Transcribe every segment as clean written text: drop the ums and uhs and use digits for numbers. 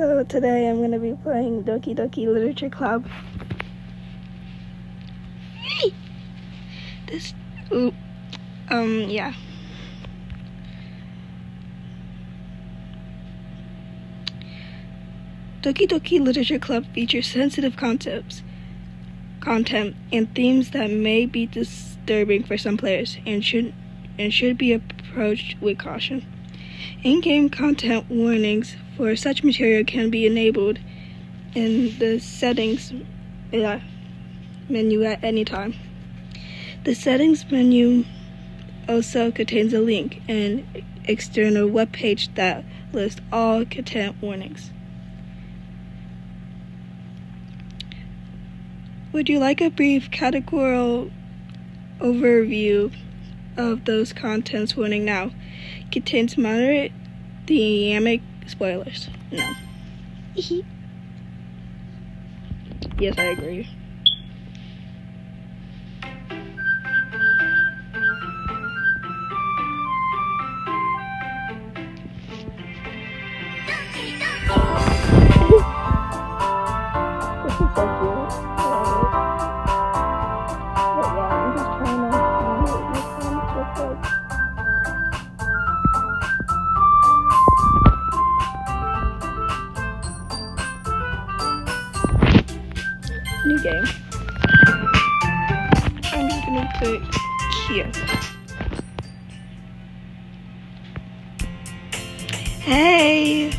So today I'm going to be playing Doki Doki Literature Club. Yeah. Doki Doki Literature Club features sensitive content, and themes that may be disturbing for some players and should be approached with caution. In-game content warnings for such material can be enabled in the settings menu at any time. The settings menu also contains a link and external web page that lists all content warnings. Would you like a brief categorical overview of those contents warning now? Contains moderate thematic spoilers. No. Yes, I agree. This is so cute. But yeah, I'm just trying to see what this one looks like. New game. I'm just gonna put here. Hey!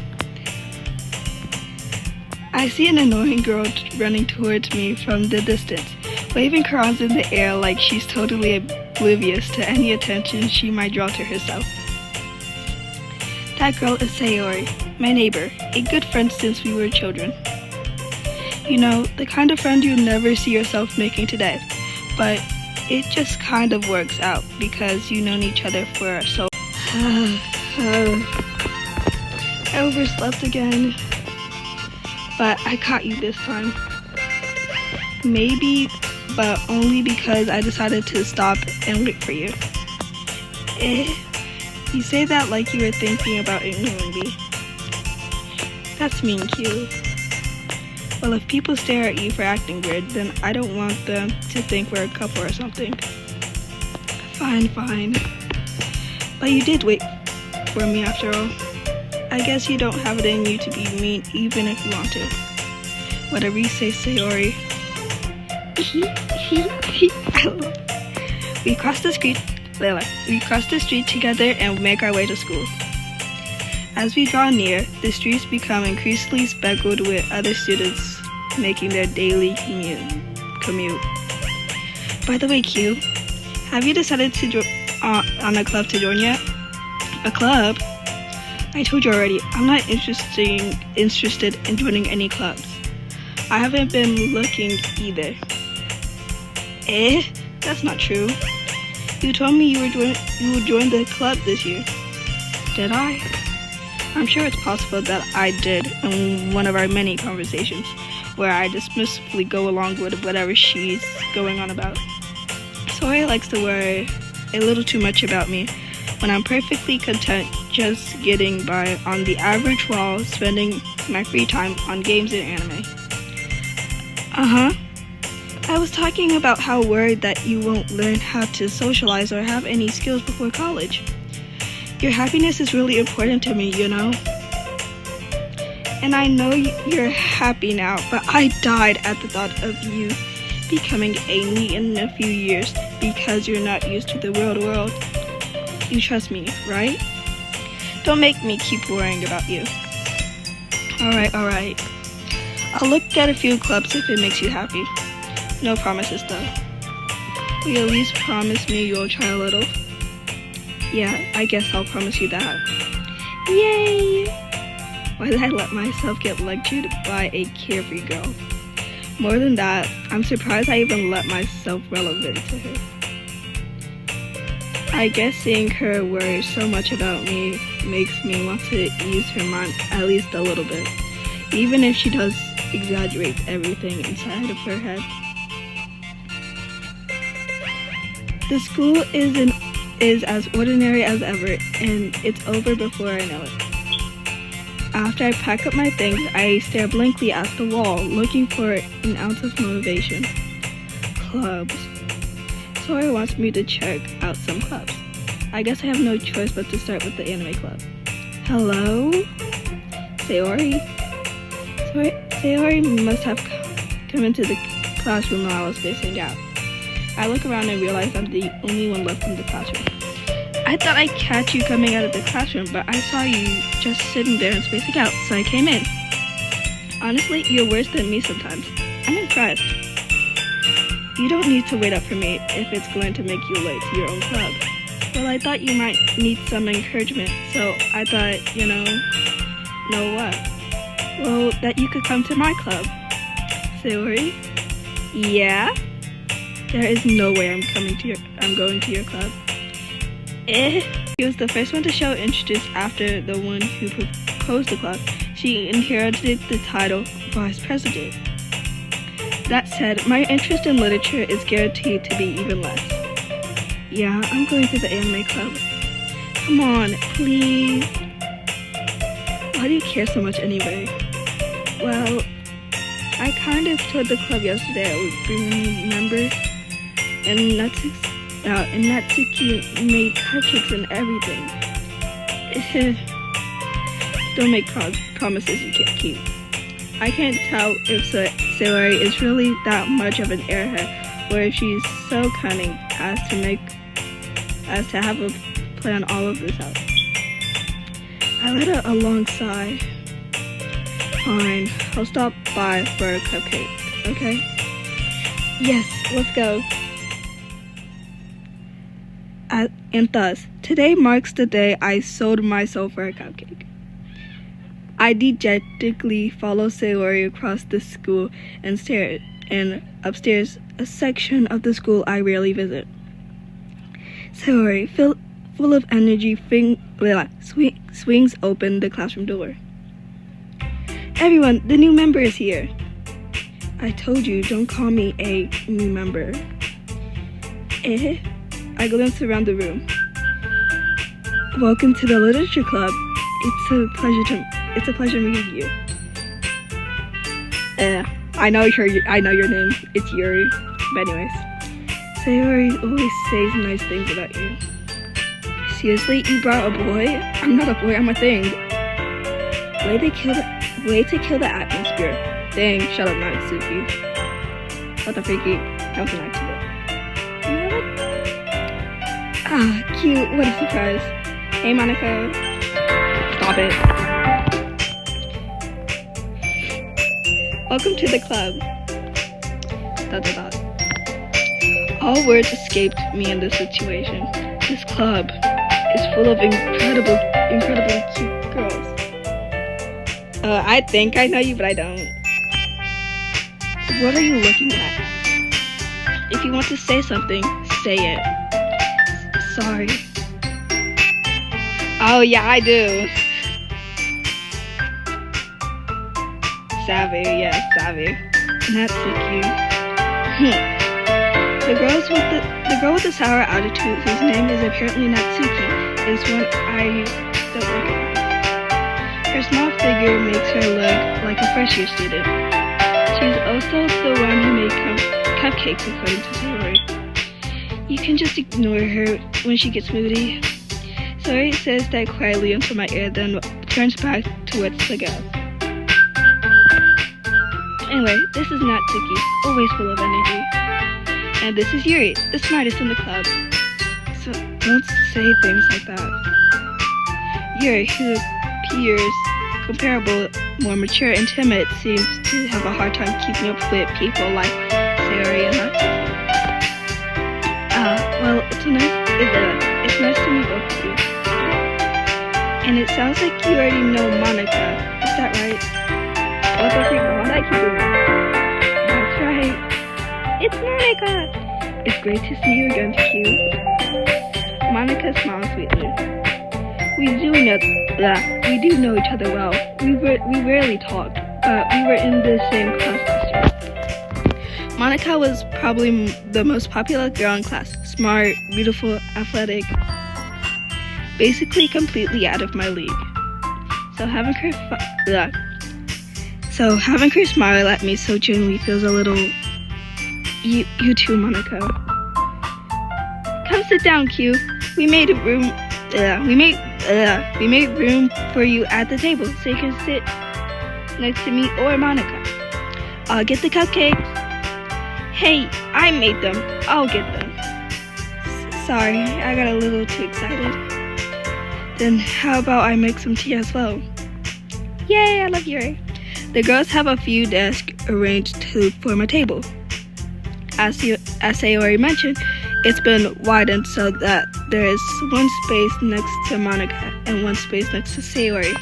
I see an annoying girl running towards me from the distance, waving her arms in the air like she's totally oblivious to any attention she might draw to herself. That girl is B3rry, my neighbor, a good friend since we were children. You know, the kind of friend you never see yourself making today, but it just kind of works out because you've known each other for so I overslept again, but I caught you this time. Maybe, but only because I decided to stop and wait for you. You say that like you were thinking about ignoring me. That's mean, Q. Well, if people stare at you for acting weird, then I don't want them to think we're a couple or something. Fine. But you did wait for me after all. I guess you don't have it in you to be mean even if you want to. Whatever you say, B3rry. We crossed the street together and make our way to school. As we draw near, the streets become increasingly speckled with other students making their daily commute. By the way, Q, have you decided to on a club to join yet? A club? I told you already, I'm not interested in joining any clubs. I haven't been looking either. That's not true. You told me you would join the club this year. Did I? I'm sure it's possible that I did in one of our many conversations where I dismissively go along with whatever she's going on about. B3rry likes to worry a little too much about me when I'm perfectly content just getting by on the average while spending my free time on games and anime. I was talking about how worried that you won't learn how to socialize or have any skills before college. Your happiness is really important to me, you know? And I know you're happy now, but I died at the thought of you becoming a NEET in a few years because you're not used to the real world. You trust me, right? Don't make me keep worrying about you. Alright. I'll look at a few clubs if it makes you happy. No promises though. Will you at least promise me you'll try a little? Yeah, I guess I'll promise you that. Yay! Why did I let myself get lectured by a carefree girl? More than that, I'm surprised I even let myself relevant to her. I guess seeing her worry so much about me makes me want to ease her mind at least a little bit, even if she does exaggerate everything inside of her head. The school is as ordinary as ever, and it's over before I know it. After I pack up my things, I stare blankly at the wall, looking for an ounce of motivation. Clubs. Sawyer wants me to check out some clubs. I guess I have no choice but to start with the anime club. Hello? Sayori? Sayori must have come into the classroom while I was spacing out. I look around and realize I'm the only one left in the classroom. I thought I'd catch you coming out of the classroom, but I saw you just sitting there and spacing out, so I came in. Honestly, you're worse than me sometimes. I'm impressed. You don't need to wait up for me if it's going to make you late to your own club. Well, I thought you might need some encouragement, so I thought, know what? Well, that you could come to my club. Sayori? Yeah? There is no way I'm going to your club. He was the first one to show interest after the one who proposed the club. She inherited the title vice president. That said, my interest in literature is guaranteed to be even less. Yeah, I'm going to the anime club. Come on, please. Why do you care so much anyway? Well, I kind of told the club yesterday I would bring a member, and Natsuki made cupcakes and everything. Don't make promises you can't keep. I can't tell if Sayori is really that much of an airhead, or if she's so cunning as to have a plan all of this out. I let a long sigh. Fine, I'll stop by for a cupcake, okay? Yes, let's go. And thus, today marks the day I sold my soul for a cupcake. I dejectedly follow Sayori across the school and upstairs, a section of the school I rarely visit. Sayori, full of energy, swings open the classroom door. Everyone, the new member is here. I told you, don't call me a new member. I glance around the room. Welcome to the literature club. It's a pleasure meeting you. I know your name. It's Yuri. But anyways, Sayori always says nice things about you. Seriously, you brought a boy? I'm not a boy. I'm a thing. Way to kill the atmosphere. Dang, shut up, Natsuki. What the freaky? That was an accident. Ah, cute. What a surprise. Hey, Monica. Stop it. Welcome to the club. ... All words escaped me in this situation. This club is full of incredibly cute girls. I think I know you, but I don't. What are you looking at? If you want to say something, say it. Sorry. Oh yeah, I do. Savvy, yes, savvy. Natsuki. The girl with the sour attitude, whose name is apparently Natsuki, is one I don't recognize. Her small figure makes her look like a first-year student. She's also the one who made cupcakes, according to Sayori. You can just ignore her when she gets moody. Sayori says that quietly into my ear, then turns back towards the girl. Anyway, this is Natsuki, always full of energy. And this is Yuri, the smartest in the club. So don't say things like that. Yuri, who appears comparable, more mature and timid, seems to have a hard time keeping up with people like Sayori and Natsuki. Well, it's nice to meet both of you. And it sounds like you already know Monica, is that right? What the freak, Monica? That's right. It's Monica! It's great to see you again, Q. Monica smiles sweetly. We do know each other well. We rarely talk, but we were in the same class last year. Monica was probably the most popular girl in class. Smart, beautiful, athletic. Basically completely out of my league. So having her smile at me so genuinely feels a little. You too, Monica. Come sit down, Q. We made room. We made room for you at the table, so you can sit next to me or Monica. I'll get the cupcakes. Hey, I made them. I'll get them. Sorry, I got a little too excited. Then how about I make some tea as well? Yay, I love you. The girls have a few desks arranged to form a table. As Sayori mentioned, it's been widened so that there is one space next to Monica and one space next to Sayori.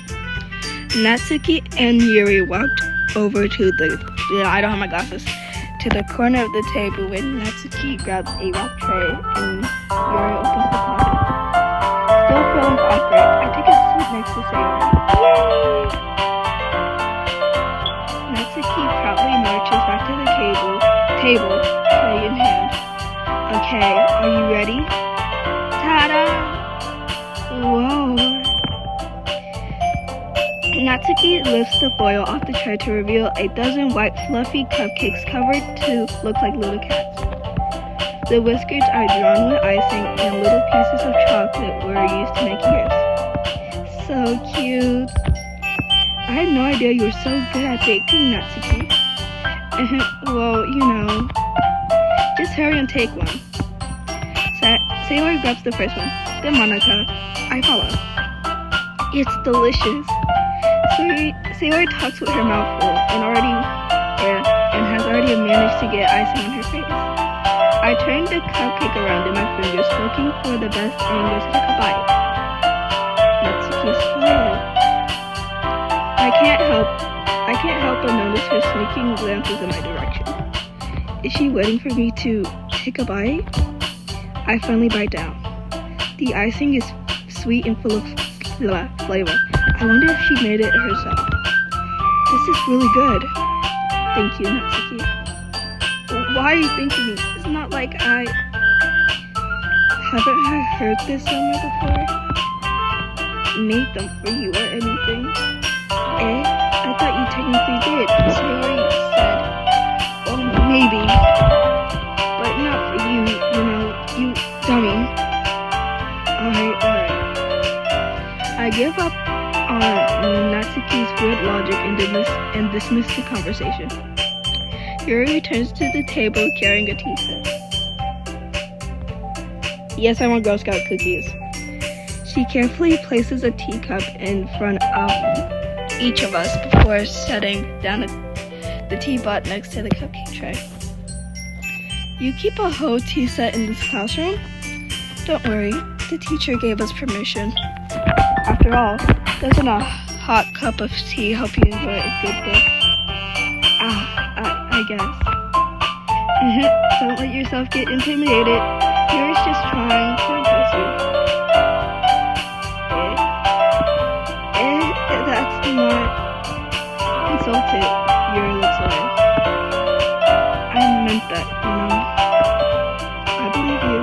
Natsuki and Yuri walked over to I don't have my glasses, to the corner of the table when Natsuki grabs a rock tray and Yuri opens the closet. Still feeling awkward, I take a seat next to Sayori. Yay! Natsuki proudly marches back to the table, tray in hand. Okay, are you ready? Ta-da! Whoa! Natsuki lifts the foil off the tray to reveal a dozen white fluffy cupcakes covered to look like little cats. The whiskers are drawn with icing and little pieces of chocolate were used to make ears. So cute! I had no idea you were so good at baking, Natsuki. Well, you know. Just hurry and take one. Sayori grabs the first one. Then Monica. I follow. It's delicious. Sayori talks with her mouth full and has already managed to get icing on her face. I turn the cupcake around in my fingers, looking for the best angles to take a bite. Natsuki smiles. I can't help but notice her sneaking glances in my direction. Is she waiting for me to take a bite? I finally bite down. The icing is sweet and full of flavor. I wonder if she made it herself. This is really good. Thank you, Natsuki. Why are you thanking me? It's not like I haven't heard this somewhere before. Made them for you or anything. I thought you technically did. Sayori said, well, maybe. But not for you, you dummy. Alright. I give up on Natsuki's weird logic and dismiss the conversation. Yuri returns to the table carrying a tea set. Yes, I want Girl Scout cookies. She carefully places a teacup in front of each of us before setting down the teapot next to the cupcake tray. You keep a whole tea set in this classroom? Don't worry, the teacher gave us permission. After all, doesn't a hot cup of tea help you enjoy a good book? I guess. Don't let yourself get intimidated. You're just trying to impress you. That's not insulted. Your looks away. I meant that, I believe you.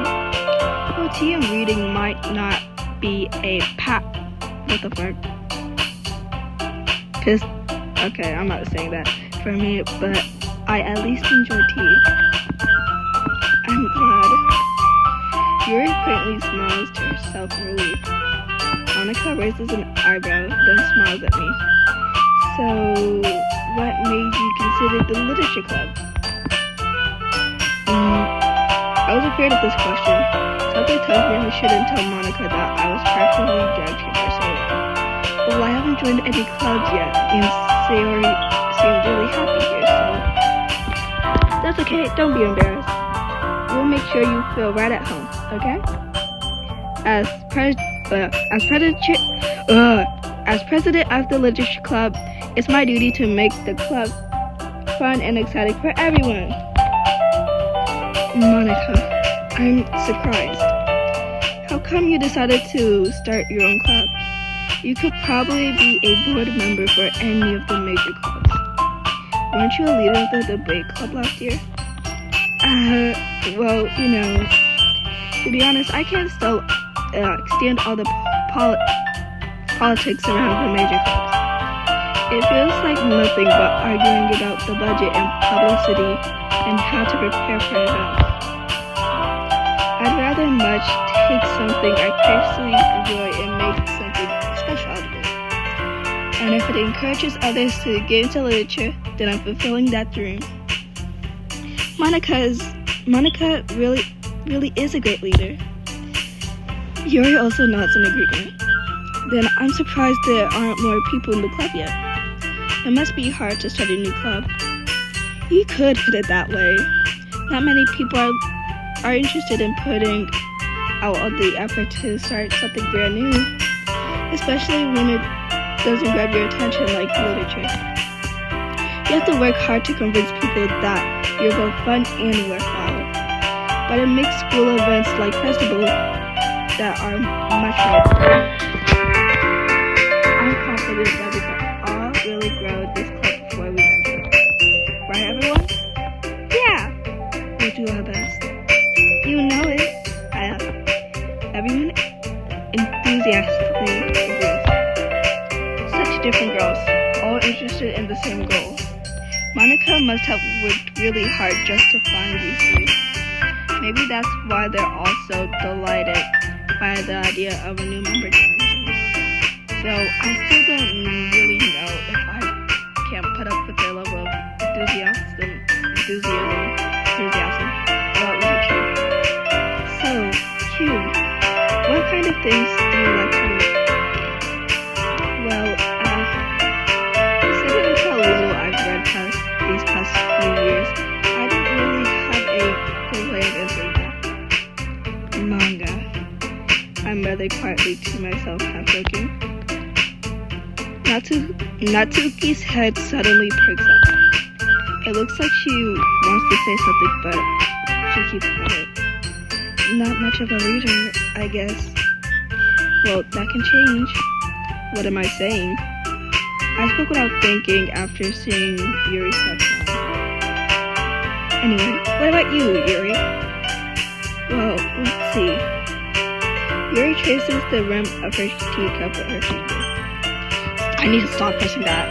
Well, tea and reading might not be a what the fuck? Okay, I'm not saying that for me, but I at least enjoy tea. I'm glad. Yuri faintly smiles to herself in relief. Monica raises an eyebrow, then smiles at me. So, what made you consider the literature club? I was afraid of this question. Something tells me I shouldn't tell Monica that I was practically judging her Sayori. Well, I haven't joined any clubs yet, and Sayori seemed really happy here, so that's okay. Don't be embarrassed. We'll make sure you feel right at home, okay? As president of the literature club, it's my duty to make the club fun and exciting for everyone. Monica, I'm surprised. How come you decided to start your own club? You could probably be a board member for any of the major clubs. Weren't you a leader of the debate club last year? Well, to be honest, I can't stand all the politics around the major clubs. It feels like nothing but arguing about the budget and publicity and how to prepare for events. I'd rather much take something I personally enjoy and make something special out of it. And if it encourages others to get into literature, then I'm fulfilling that dream. Monica really is a great leader. Yuri also nods in agreement. Then I'm surprised there aren't more people in the club yet. It must be hard to start a new club. You could put it that way. Not many people are interested in putting out all the effort to start something brand new, especially when it doesn't grab your attention like literature. You have to work hard to convince people that you're both fun and worthwhile. But it makes school events like festivals that are much more. I'm confident that we can all really grow this club before we enter. Right, everyone? Yeah! We'll do our best. You know it. Everyone enthusiastically agrees. Such different girls, all interested in the same goal. Monica must have worked really hard just to find these three. Maybe that's why they're all so delighted by the idea of a new member joining. So I still don't really know if I can put up with their level of enthusiasm about literature. So, Q, what kind of things do you like to read? Well, considering how little I've read these past few years, I don't really have a good way of answering that. Manga. I muttered quietly to myself, half joking. Natsuki's head suddenly perks up. It looks like she wants to say something, but she keeps quiet. Not much of a reader, I guess. Well, that can change. What am I saying? I spoke without thinking after seeing Yuri's touchline. Anyway, what about you, Yuri? Well, let's see. Yuri traces the rim of her teacup with her finger. I need to stop pressing that.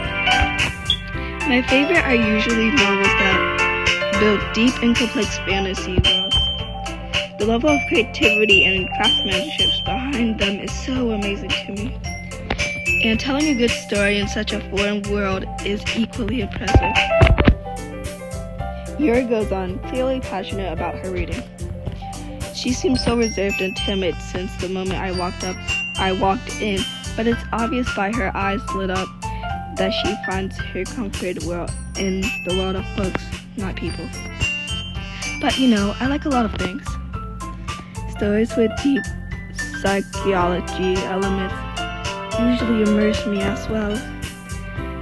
My favorite are usually novels that build deep and complex fantasy worlds. The level of creativity and craftsmanship behind them is so amazing to me. And telling a good story in such a foreign world is equally impressive. Yuri goes on, clearly passionate about her reading. She seems so reserved and timid since the moment I walked in, but it's obvious by her eyes lit up that she finds her comfort world in the world of books, not people. But you know, I like a lot of things. Stories with deep psychology elements usually immerse me as well.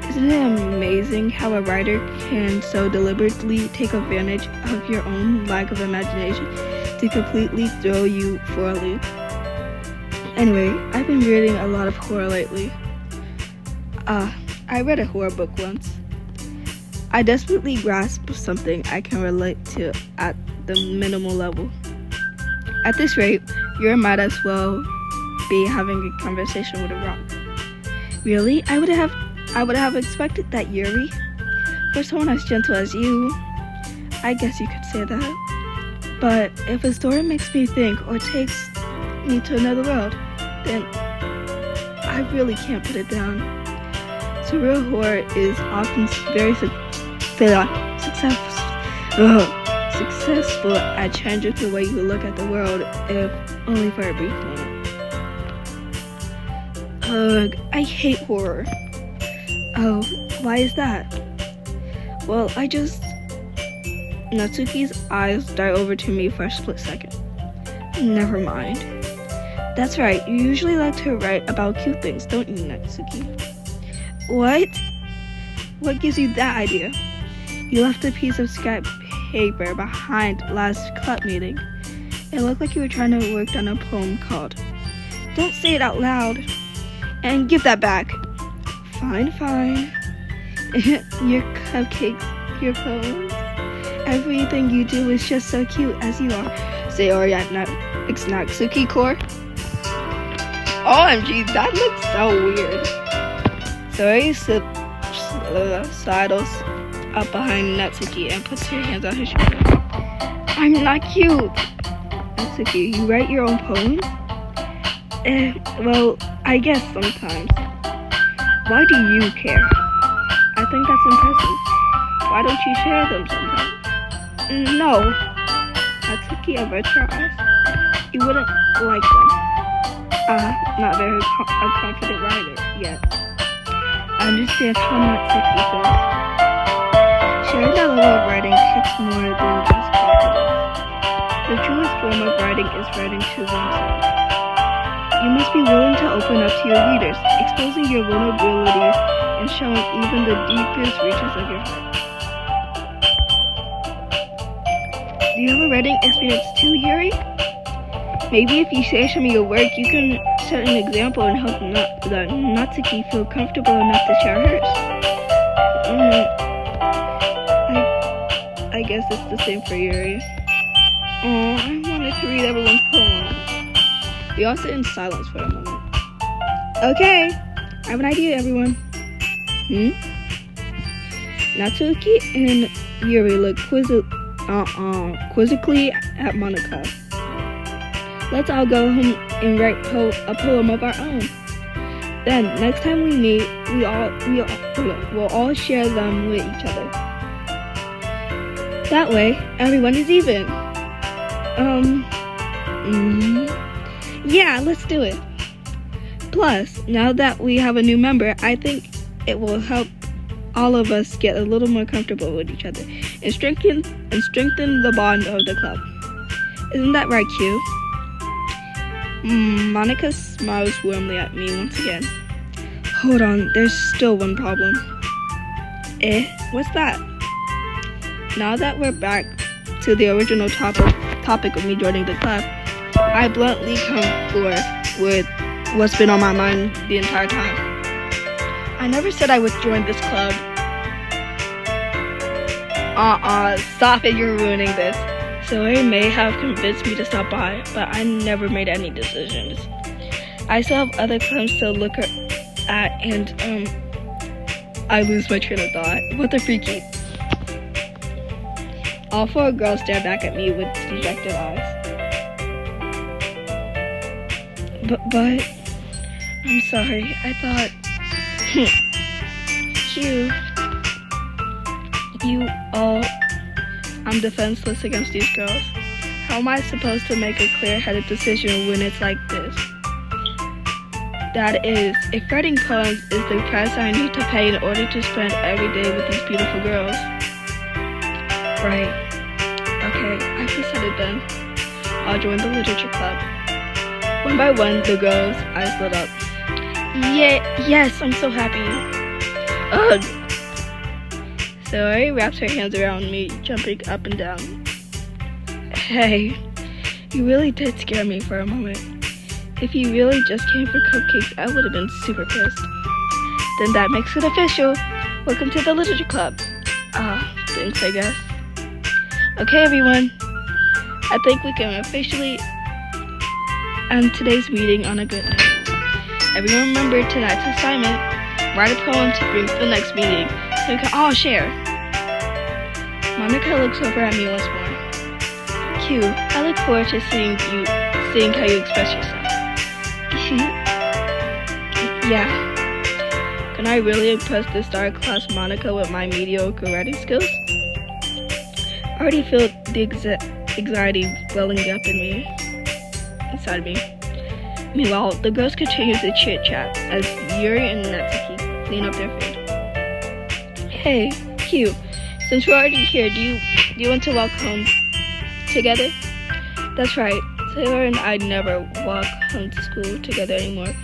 Isn't it amazing how a writer can so deliberately take advantage of your own lack of imagination to completely throw you for a loop? Anyway, I've been reading a lot of horror lately. I read a horror book once. I desperately grasped something I can relate to at the minimal level. At this rate, you might as well be having a conversation with a rock. Really? I would have expected that, Yuri. For someone as gentle as you, I guess you could say that. But if a story makes me think or takes me to another world, then I really can't put it down. Surreal horror is often very successful at changing the way you look at the world, if only for a brief moment. Ugh, I hate horror. Oh, why is that? Well, Natsuki's eyes dart over to me for a split second. Never mind. That's right, you usually like to write about cute things, don't you, Natsuki? What? What gives you that idea? You left a piece of scrap paper behind last club meeting. It looked like you were trying to work on a poem called Don't Say It Out Loud. And give that back. Fine. Your cupcakes, your poems, everything you do is just so cute as you are. Say, it's Natsuki core. OMG, that looks so weird. Sayori sidles up behind Natsuki and puts her hands on her shoulder. I'm not cute. Natsuki, you write your own poems? Well, I guess sometimes. Why do you care? I think that's impressive. Why don't you share them sometimes? No. Natsuki averts her eyes. You wouldn't like them. Not very a confident writer yet. I understand how Natsuki feels. Sharing that level of writing takes more than just confidence. The truest form of writing is writing to oneself. You must be willing to open up to your readers, exposing your vulnerabilities and showing even the deepest reaches of your heart. Do you have a writing experience too, Yuri? Maybe if you share some of your work, you can set an example and help Natsuki feel comfortable enough to share hers. I guess it's the same for Yuri. I wanted to read everyone's poem. We all sit in silence for a moment. Okay, I have an idea, everyone. Natsuki and Yuri look quizzically at Monica. Let's all go home and write a poem of our own. Then, next time we meet, we'll all share them with each other. That way, everyone is even. Yeah, let's do it. Plus, now that we have a new member, I think it will help all of us get a little more comfortable with each other and strengthen the bond of the club. Isn't that right, Q? Monica smiles warmly at me once again. Hold on, there's still one problem. What's that? Now that we're back to the original topic of me joining the club, I bluntly come forth with what's been on my mind the entire time. I never said I would join this club. Stop it, you're ruining this. Sayori may have convinced me to stop by, but I never made any decisions. I still have other clubs to look at, and I lose my train of thought. What the freaky? All four girls stare back at me with dejected eyes. But I'm sorry. I thought I'm defenseless against these girls. How am I supposed to make a clear-headed decision when it's like this? That is, if writing poems is the price I need to pay in order to spend every day with these beautiful girls. Right. Okay, I've decided then. I'll join the literature club. One by one, the girls' eyes lit up. Yes, I'm so happy. Ugh. Sayori wraps her hands around me, jumping up and down. Hey, you really did scare me for a moment. If you really just came for cupcakes, I would have been super pissed. Then that makes it official. Welcome to the literature club. Thanks, I guess. Okay, everyone. I think we can officially end today's meeting on a good note. Everyone remember tonight's assignment. Write a poem to bring to the next meeting so we can all share. Monica looks over at me once more. Q, I look forward to seeing how you express yourself. Yeah. Can I really impress the star class Monica with my mediocre writing skills? I already feel the anxiety welling up inside me. Meanwhile, the girls continue to chit-chat as Yuri and Natsuki clean up their food. Hey, Q, since we're already here, do you want to walk home together? That's right. Sayori and I never walk home to school together anymore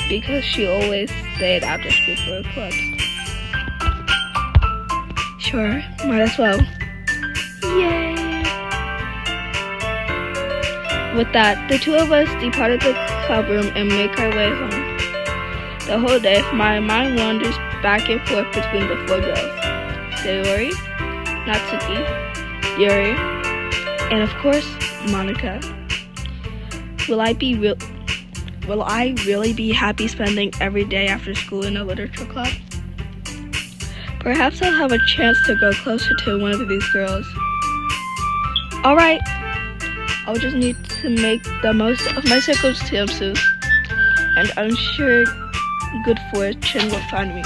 because she always stayed after school for her clubs. Sure, might as well. Yay! With that, the two of us departed the club room and make our way home. The whole day, my mind wanders back and forth between the four girls. Sayori, Natsuki, Yuri, and of course, Monica. Will I be will I really be happy spending every day after school in a literature club? Perhaps I'll have a chance to grow closer to one of these girls. Alright, I'll just need to make the most of my circumstances, and I'm sure good fortune will find me.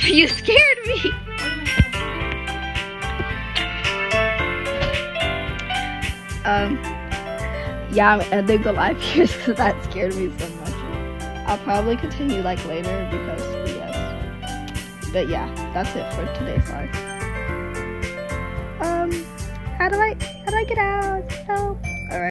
You scared me! Yeah, I'm ending the live here because that scared me so much. I'll probably continue like later because yes. But yeah, that's it for today's live. How do I get out? Help.